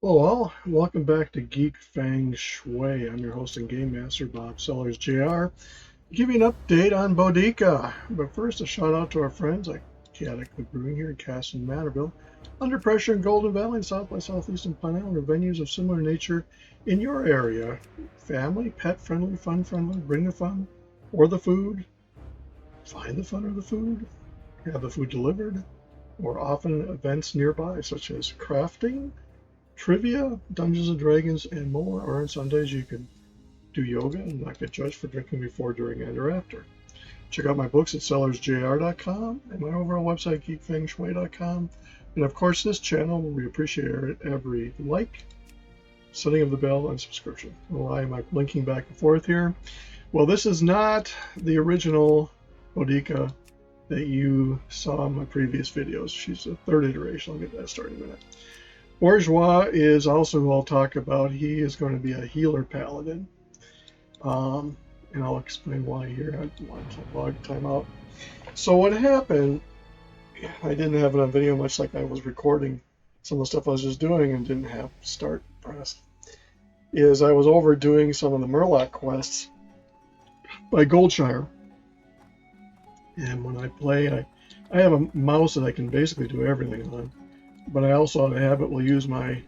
Oh, well, welcome back to Geek, Feng, Shui. I'm your host and game master, Bob Sellers Jr. Give you an update on Boudica. But first, a shout out to our friends like Chaotic Brewing here in Castle Manorville. Under Pressure in Golden Valley and South by Southeast and Pine Island are venues of similar nature in your area. Family, pet friendly, fun friendly. Bring the fun or the food. Find the fun or the food. Have the food delivered. Or often events nearby, such as crafting, trivia, Dungeons and Dragons, and more. Or on Sundays you can do yoga and not get judged for drinking before, during, and or after. Check out my books at sellersjr.com and my overall website geekfengshui.com. And of course this channel, we appreciate every like, setting of the bell, and subscription. Why am I blinking back and forth here? Well, this is not the original Boudica that you saw in my previous videos. She's a third iteration. I'll get that started in a minute. Bourgeois is also who I'll talk about. He is going to be a healer paladin. And I'll explain why here. I want to log time out. So what happened, I didn't have it on video much, like I was recording some of the stuff I was just doing and didn't have start pressed, is I was overdoing some of the Murloc quests by Goldshire. And when I play, I have a mouse that I can basically do everything on. But I also have a habit will use my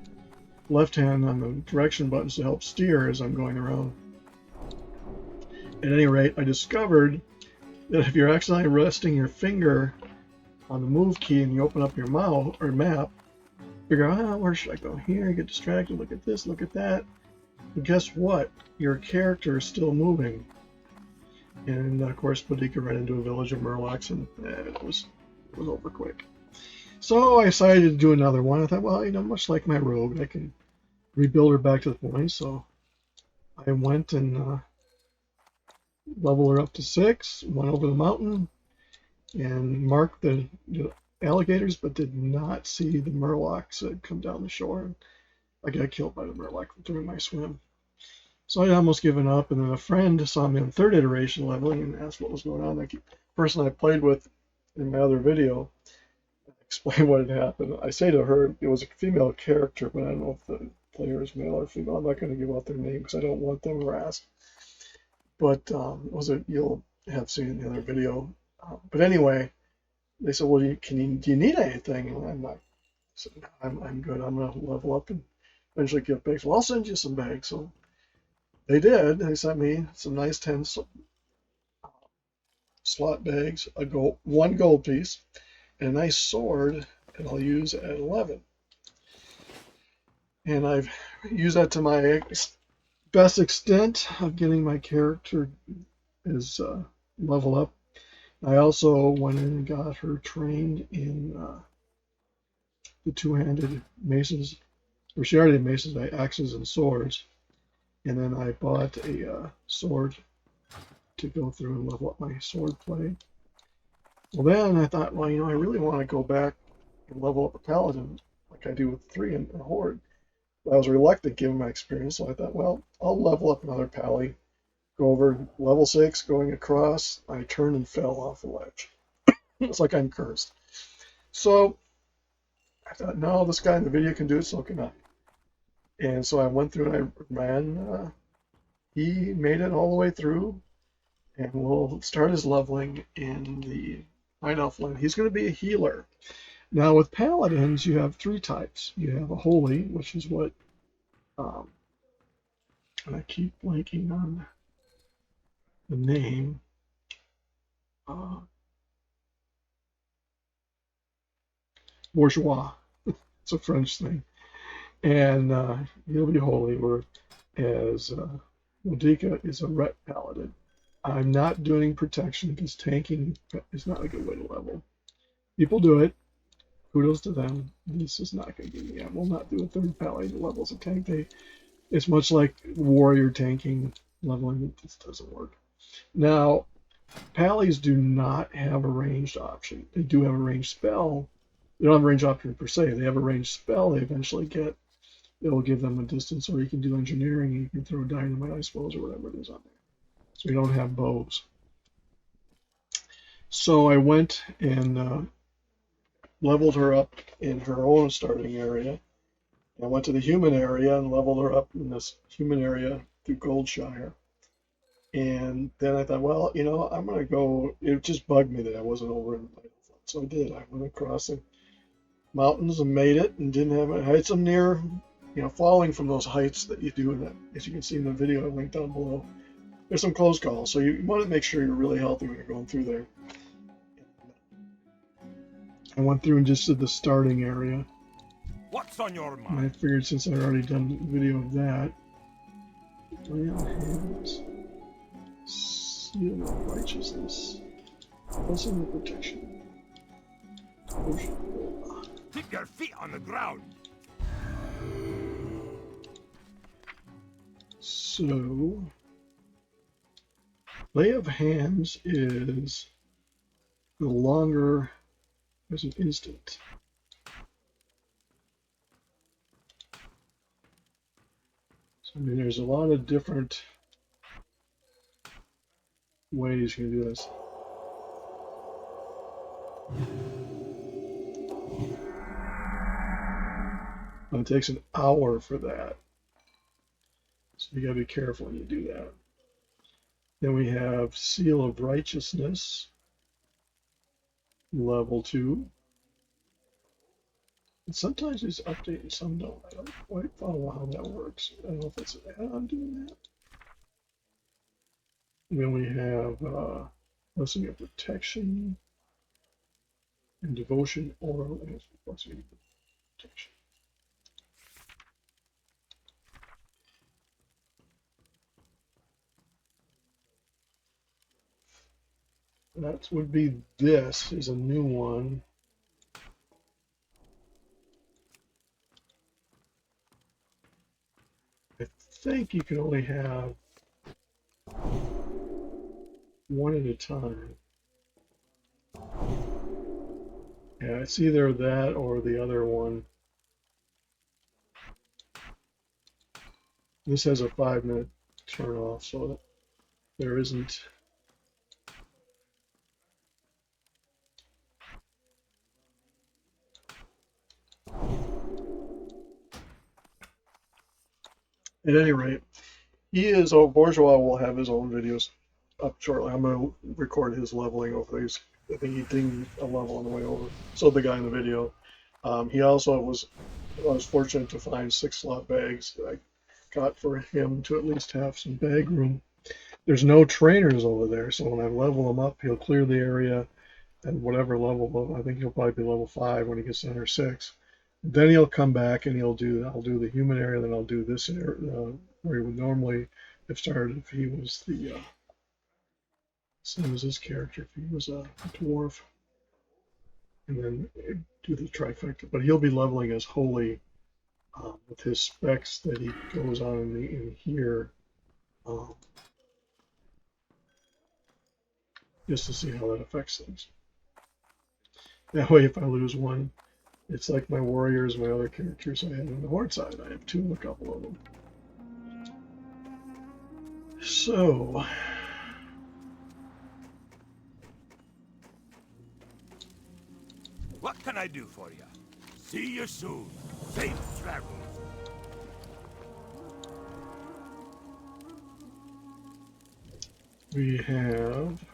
left hand on the direction buttons to help steer as I'm going around. At any rate, I discovered that if you're accidentally resting your finger on the move key and you open up your mouse or map, figure out, where should I go here? Get distracted, look at this, look at that. And guess what? Your character is still moving. And of course, Boudica ran into a village of Murlocs, and it was over quick. So I decided to do another one. I thought, well, much like my rogue, I can rebuild her back to the point. So I went and leveled her up to 6, went over the mountain, and marked the alligators, but did not see the Murlocs that come down the shore. I got killed by the Murloc during my swim. So I'd almost given up, and then a friend saw me on third iteration leveling and asked what was going on. The person I played with in my other video explain what had happened. I say to her, it was a female character, but I don't know if the player is male or female. I'm not going to give out their name because I don't want them harassed. But you'll have seen in the other video. But anyway, they said, well, do you need anything? And I'm like, I'm good. I'm going to level up and eventually give bags. Well, I'll send you some bags. So they did. They sent me some nice 10 slot bags, one gold piece, and a nice sword that I'll use at 11. And I've used that to my best extent of getting my character is level up. I also went in and got her trained in the two-handed maces, or she already had maces, axes and swords. And then I bought a sword to go through and level up my sword play. Well, then I thought, well, I really want to go back and level up a paladin like I do with 3 in a horde. But I was reluctant given my experience, so I thought, well, I'll level up another pally. Go over level 6, going across. I turned and fell off the ledge. It's like I'm cursed. So I thought, no, this guy in the video can do it, so can I. And so I went through and I ran. He made it all the way through, and we'll start his leveling in the Night Elf land. He's going to be a healer. Now with paladins, you have 3 types. You have a holy, which is what, and I keep blanking on the name. Bourgeois. It's a French thing. And he'll be holy, whereas Boudica is a ret paladin. I'm not doing protection because tanking is not a good way to level. People do it. Kudos to them. This is not going to give me. I will not do a third pally that levels a tank. It's much like warrior tanking leveling. It just doesn't work. Now, pallies do not have a ranged option. They do have a ranged spell. They don't have a ranged option per se. They have a ranged spell they eventually get. It'll give them a distance, or you can do engineering, and you can throw dynamite, I suppose, or whatever it is on there. So we don't have bows. So I went and leveled her up in her own starting area, I went to the human area and leveled her up in this human area through Goldshire. And then I thought, well, you know, I'm going to go. It just bugged me that I wasn't over in Menethil. So I did. I went across the mountains and made it and didn't have it. I had some near, you know, falling from those heights that you do in that, as you can see in the video I linked down below. There's some close calls, so you want to make sure you're really healthy when you're going through there. I went through and just did the starting area. What's on your mind? And I figured since I'd already done a video of that, lay on hands, seal of righteousness, blessing of protection, devotion. Keep your feet on the ground. So, lay of hands is the longer. There's an instant. So, I mean, there's a lot of different ways you can do this. But it takes an hour for that. So you gotta be careful when you do that. Then we have Seal of Righteousness, level 2. And sometimes these update and some don't. I don't quite follow how that works. I don't know if it's an add-on doing that. And then we have Blessing of Protection and Devotion or Blessing of Protection. That would be this is a new one. I think you can only have one at a time. Yeah, it's either that or the other one. This has a 5-minute turn off, so there isn't. At any rate, Bourgeois will have his own videos up shortly. I'm going to record his leveling over these. I think he dinged a level on the way over. So the guy in the video. He also I was fortunate to find 6-slot bags that I got for him to at least have some bag room. There's no trainers over there, so when I level him up, he'll clear the area at whatever level. I think he'll probably be level 5 when he gets down, or 6. Then he'll come back and I'll do the human area, then I'll do this area where he would normally have started if he was the same as his character, if he was a dwarf, and then do the trifecta. But he'll be leveling as holy with his specs that he goes on in here, just to see how that affects things. That way, if I lose one, it's like my warriors, my other characters I had on the horde side. I have 2, a couple of them. So, What can I do for you? See you soon. Safe travels. we have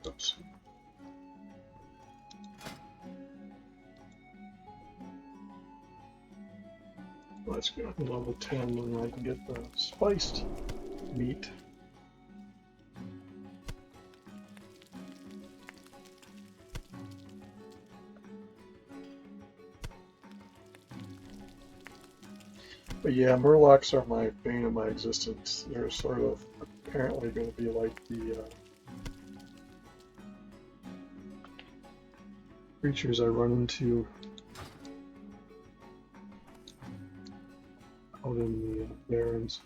oops. Let's go up to level 10 and I can get the spiced meat. But yeah, Murlocs are my bane of my existence. They're sort of apparently going to be like the creatures I run into out in the barrens.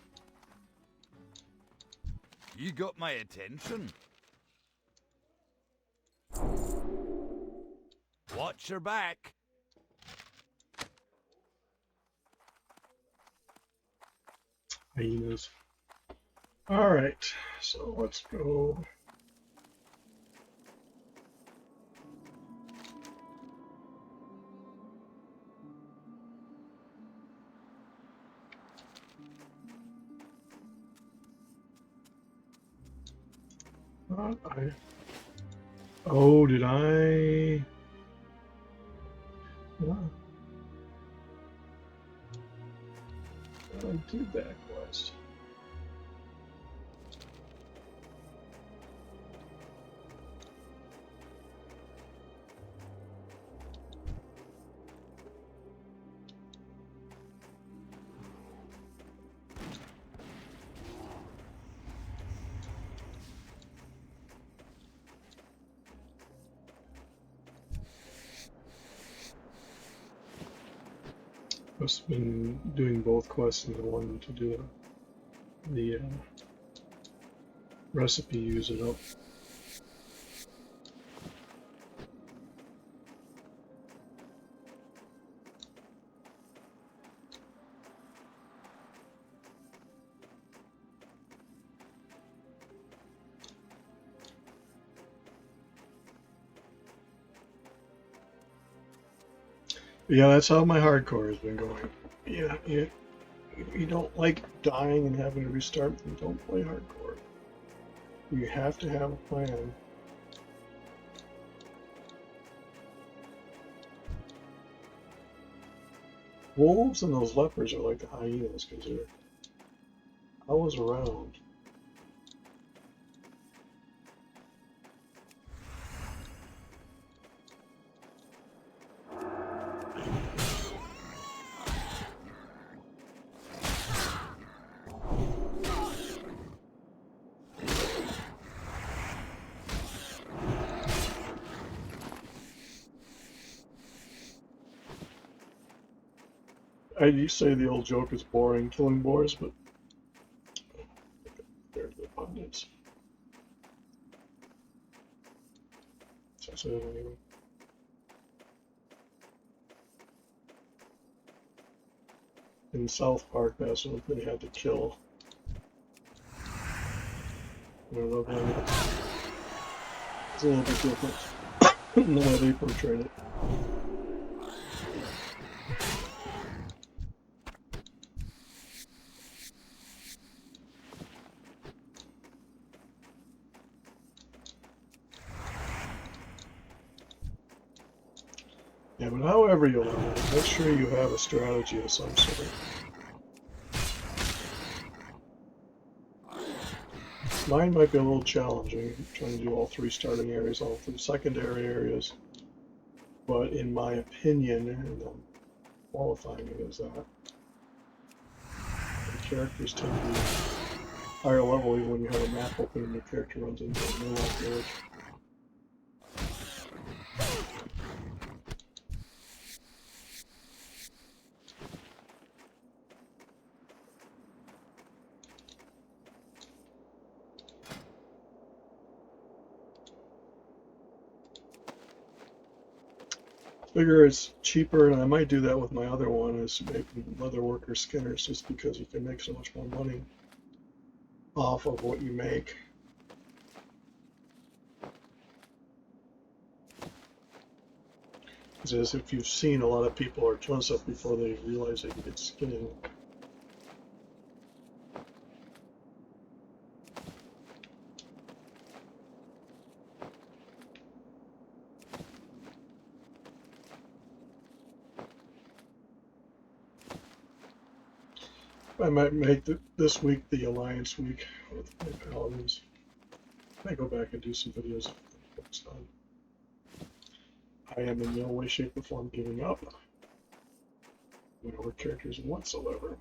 You got my attention. Watch your back. Hyenas. All right, so let's go. Oh, did I? No, I did that quest. Must have been doing both quests in the one to do the recipe, use it up. Yeah, that's how my hardcore has been going. Yeah, you don't like dying and having to restart, then don't play hardcore. You have to have a plan. Wolves and those leopards are like the hyenas because they're always around. I used to say the old joke is boring, killing boars, but they're the abundance. So I said it anyway. In South Park, that's what they had to kill. I love that. It's a little bit different in the way they portrayed it. Yeah, but however you learn it, make sure you have a strategy of some sort. Mine might be a little challenging, trying to do all three starting areas, all three secondary areas. But in my opinion, and I'm qualifying it as that, the characters tend to be higher level even when you have a map open and your character runs into a new village. Figure it's cheaper, and I might do that with my other one, is making leatherworker skinners, just because you can make so much more money off of what you make. As if you've seen a lot of people are doing stuff before they realize they can get skinning. I might make this week the Alliance week with my Paladins. I might go back and do some videos next time. I am in no way, shape, or form giving up whatever characters whatsoever.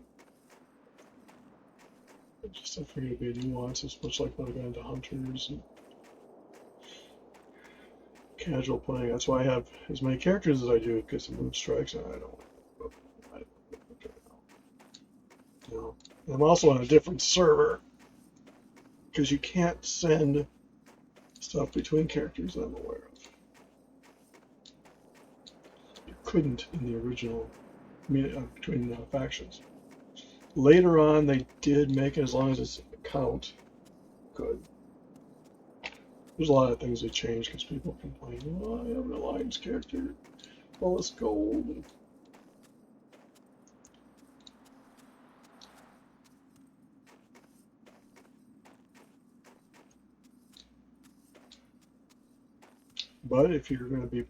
I just have figured it'd be a nuance. It's much like when I got into Hunters and casual playing. That's why I have as many characters as I do, because the move strikes, and I don't. You know, I'm also on a different server because you can't send stuff between characters that I'm aware of. You couldn't in the original between factions. Later on, they did make it as long as it's count. Good. There's a lot of things they changed because people complain, oh, I have an alliance character, all this gold. But if you're going to be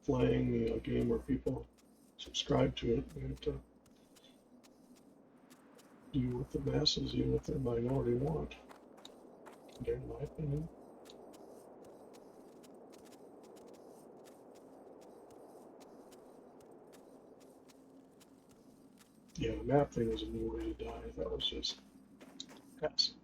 playing a game where people subscribe to it, you have to do what the masses, even if they're minority, want. In my opinion. Yeah, the map thing was a new way to die. That was just passive.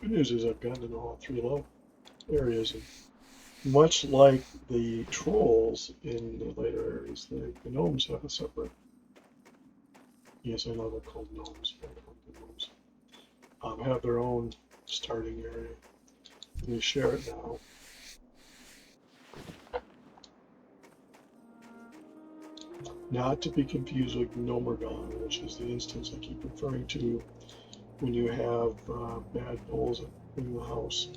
Good news is I've gotten into all three level areas, and much like the trolls in the later areas, the gnomes have a separate. Yes, I know they're called gnomes, but they're gnomes. Have their own starting area. They share it now. Not to be confused with Gnomergon, which is the instance I keep referring to when you have bad gnolls in the house.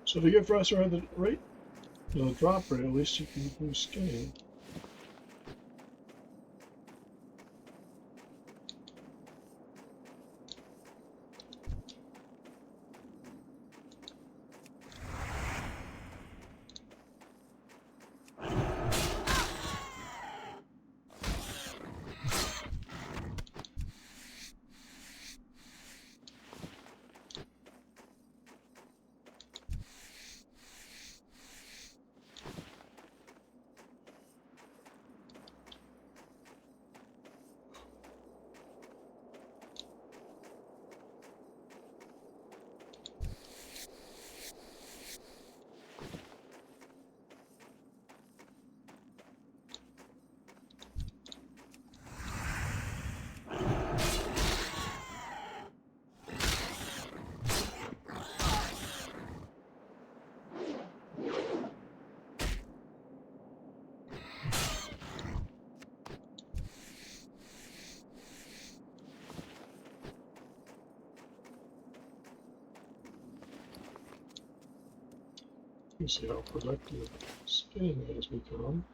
So if you get faster at the rate, the drop rate, at least you can boost skinning. You see how productive spinning has become.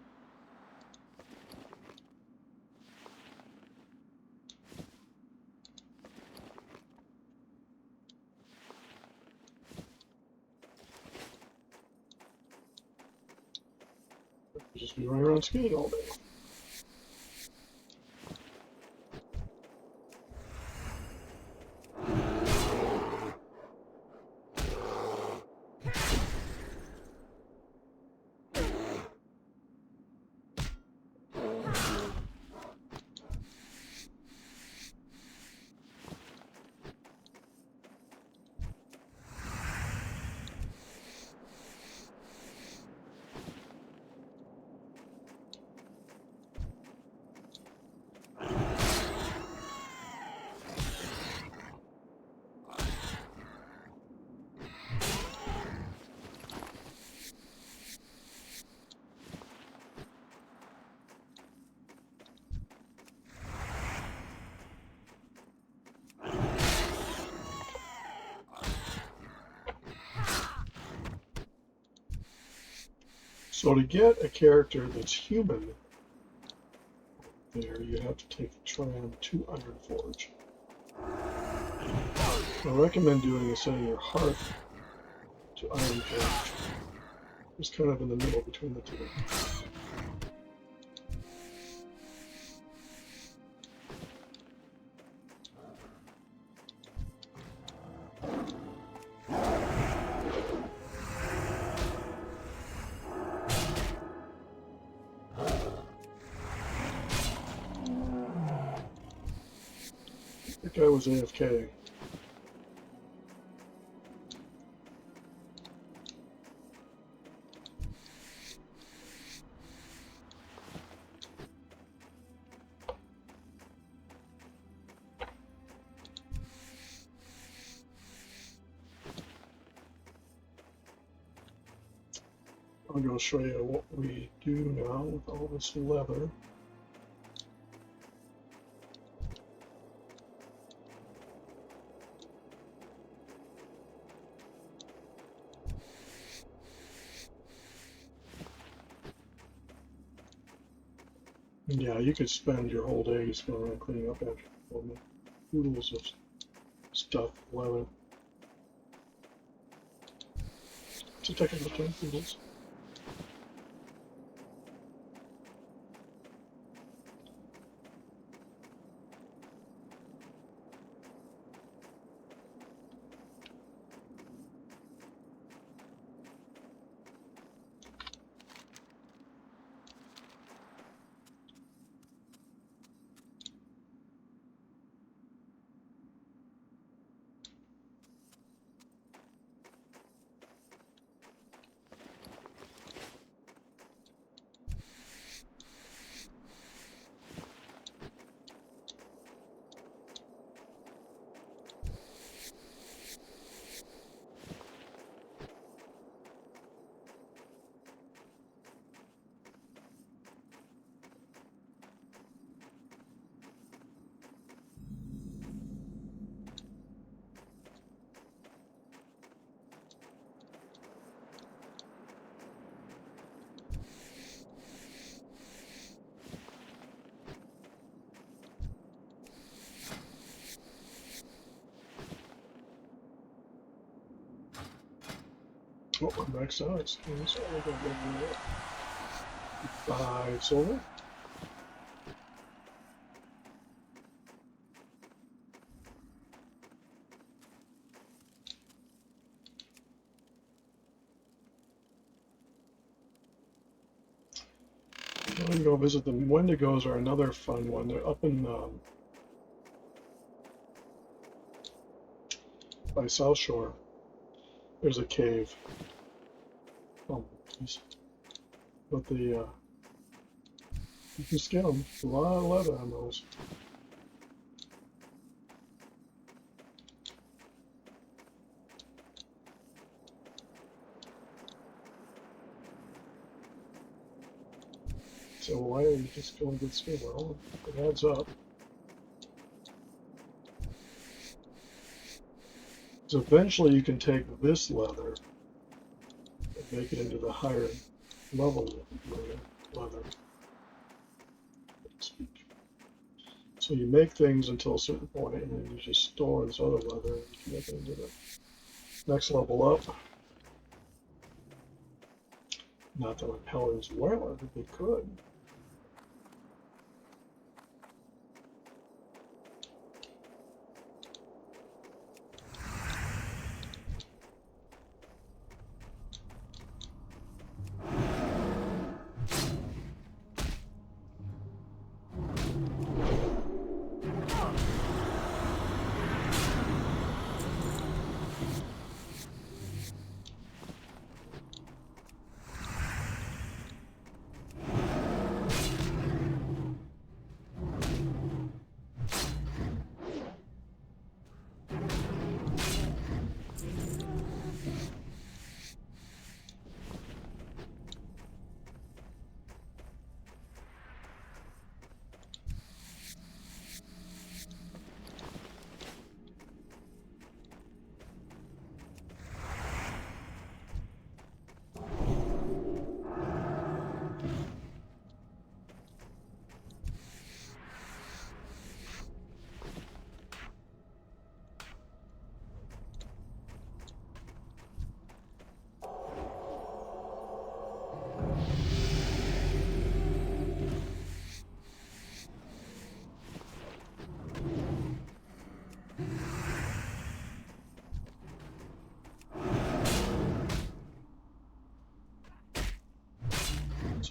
Just be running around spinning all day. So to get a character that's human there, you have to take the tram to Iron Forge. I recommend doing is setting your heart to Iron Forge. It's kind of in the middle between the two. That guy was AFK. I'm going to show you what we do now with all this leather. And yeah, you could spend your whole day just going around cleaning up after all the oodles of stuff, leather. It's a technical term, oodles. What we're max size. So we're going to go 5 silver. I'm going to go visit the Wendigos are another fun one. They're up in by South Shore. There's a cave. Oh, geez. But the you can skin them. A lot of leather on those. So why don't you just go and get skin? Well, it adds up. So eventually you can take this leather and make it into the higher level leather. So you make things until a certain point, and then you just store this other leather, and you can make it into the next level up. Not that my Paladins wear it, but they could.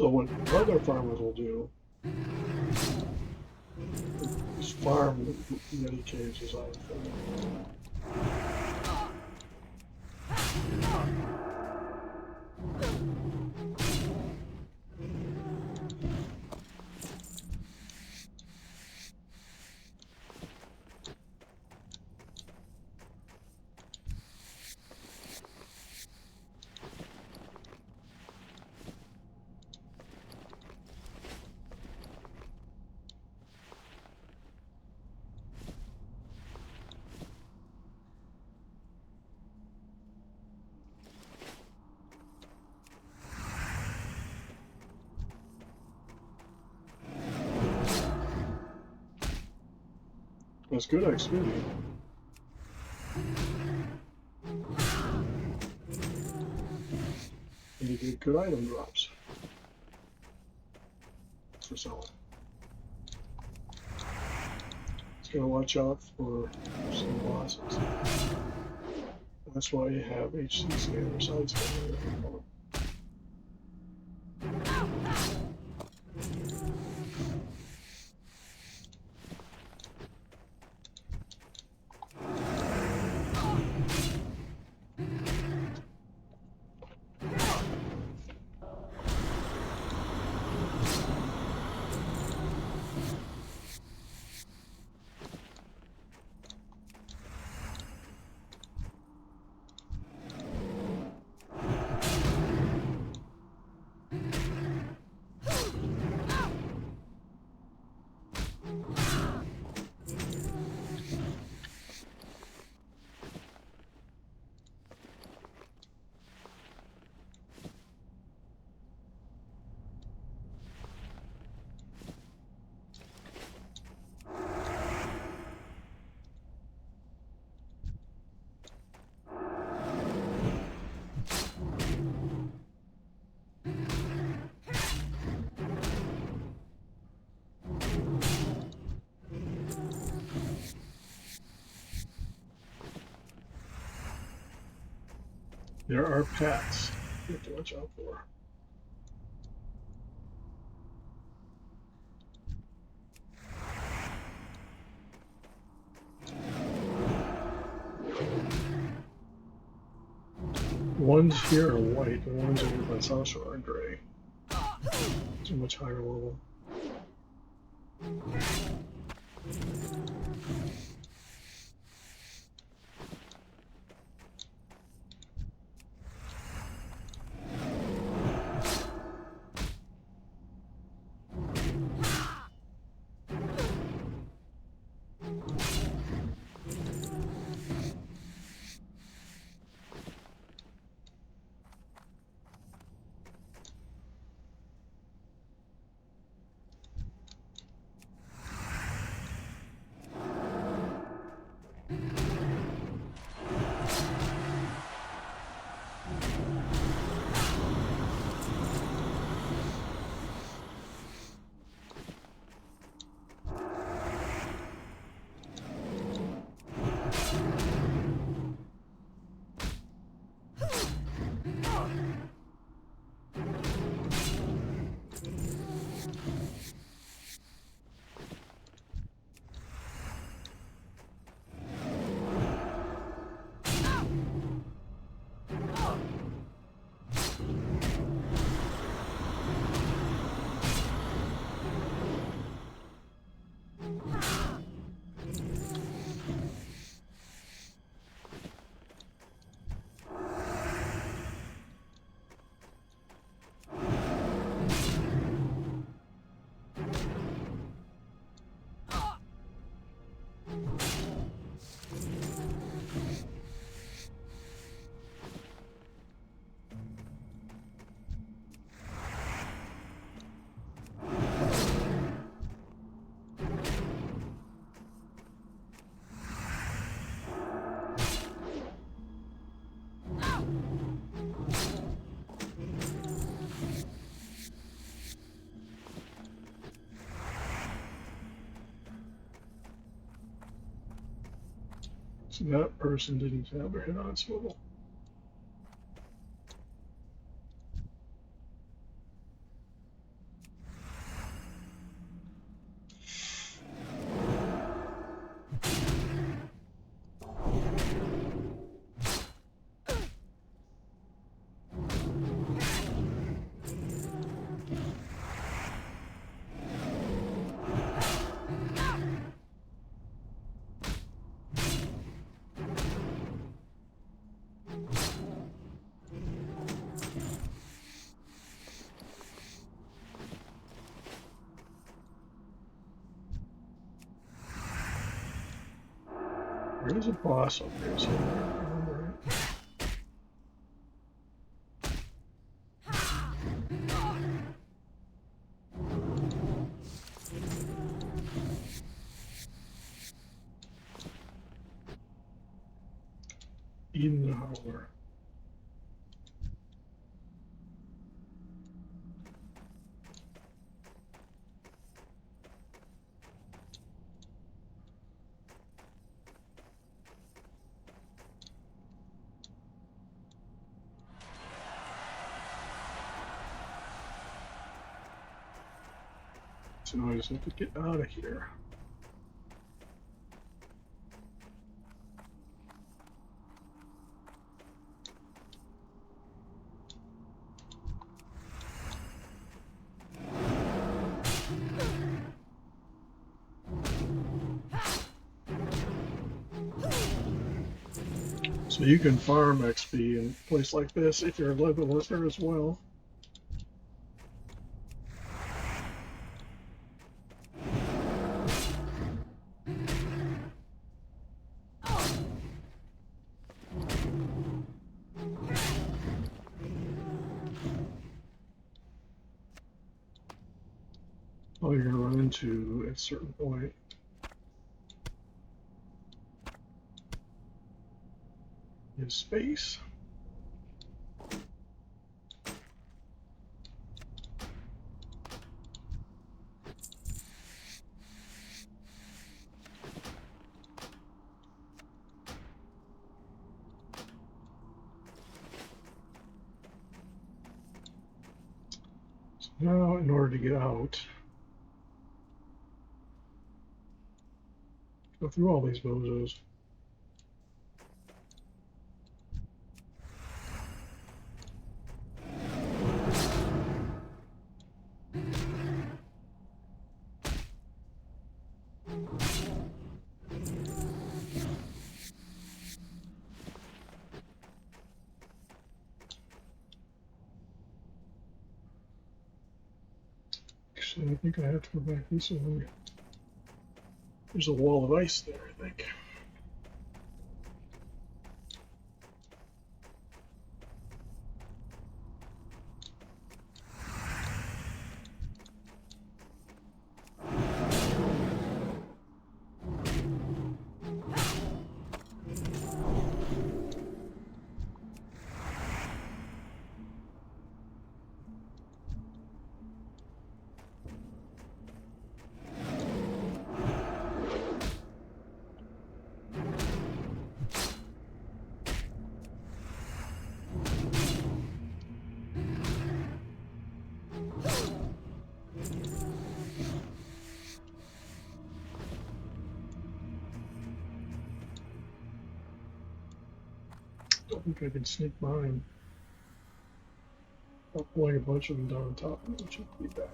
So what other farmers will do is farm the Yeti caves as I found. That's good activity. And you get good item drops for selling. Just gotta watch out for some bosses. That's why you have HCC on your side scanner. There are pets you have to watch out for. The ones here are white, the ones over by South Shore are gray. It's a much higher level. So that person didn't have their head on a swivel. There is a boss up there somewhere. I remember it. In the Harbour. So I just have to get out of here. So you can farm XP in a place like this if you're a level worker as well. All you're going to run into at a certain point is space. So now, in order to get out, go through all these bozos. Actually, I think I have to go back this way. There's a wall of ice there, I think. I think I can sneak mine. I'll point a bunch of them down on top, which would be bad.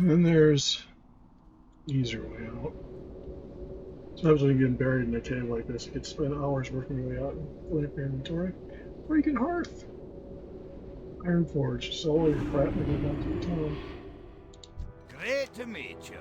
And then there's easier way out. Sometimes when you get buried in a cave like this, you could spend hours working your way out and filling up your inventory. Or you can hearth. Iron Forge, sell all your crap and go back to the town. Great to meet you.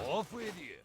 Off with you.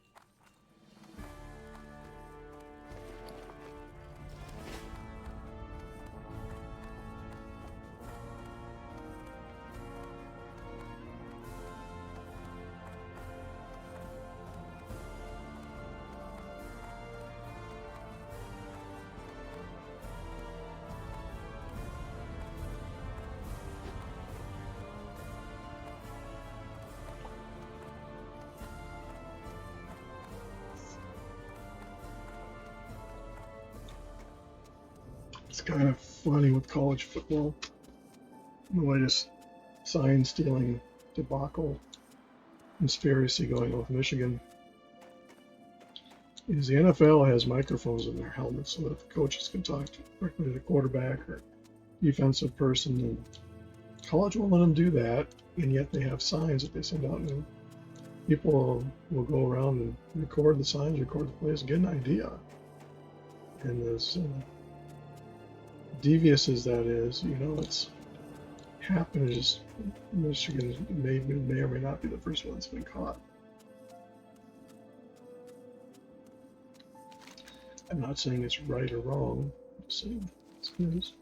It's kind of funny with college football. The latest sign stealing debacle conspiracy going on with Michigan is the NFL has microphones in their helmets so that the coaches can talk directly to the quarterback or defensive person. And college won't let them do that, and yet they have signs that they send out, and people will go around and record the signs, record the plays, and get an idea. And as devious as that is, you know, it's happened. Just Michigan may or may not be the first one that's been caught. I'm not saying it's right or wrong. I'm just saying it's news.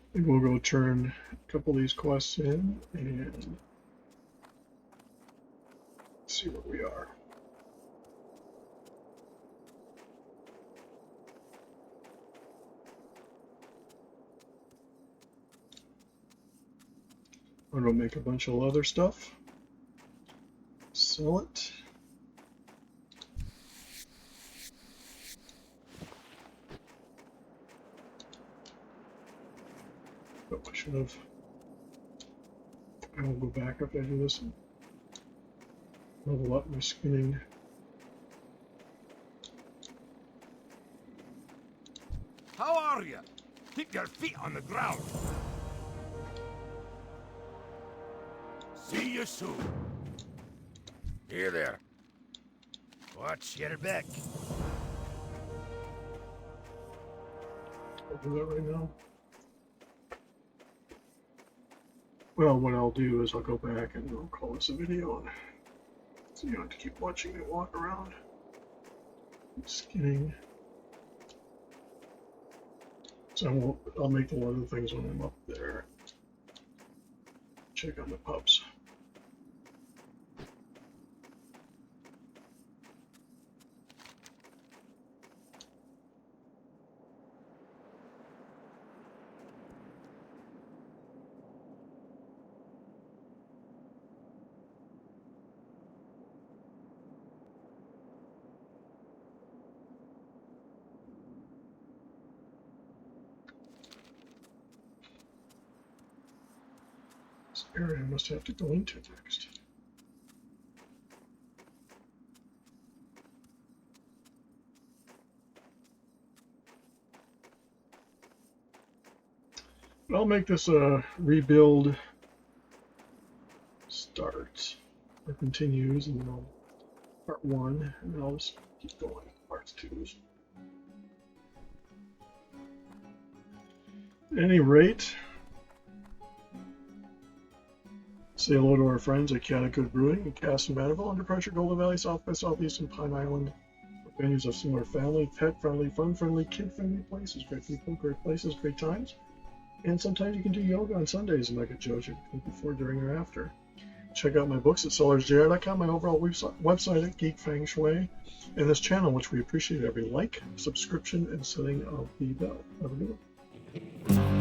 I think we'll go turn a couple of these quests in and see where we are. I'm going to make a bunch of leather stuff, sell it. Oh, I should have. I will go back after I do this and level up my skinning. How are you? Keep your feet on the ground. See you soon. Here there. Watch your back. I'll do that right now. Well, what I'll do is I'll go back and I'll call this a video, and so you don't have to keep watching me walk around. Skinning. So I'll make the other things when I'm up there. Check on the pups. This area I must have to go into next. But I'll make this a rebuild start or continues, and then I'll part 1, and then I'll just keep going parts 2s. At any rate, Say hello to our friends at Good Brewing in Castle Menethil, Under Pressure, Golden Valley, South by Southeast, and Pine Island. Venues of similar family, pet-friendly, fun-friendly, kid-friendly places. Great people, great places, great times. And sometimes you can do yoga on Sundays in Mega Jojo, before, during, or after. Check out my books at sellersjr.com, my overall website at Geek Feng Shui, and this channel, which we appreciate every like, subscription, and setting of the bell. Have a good one.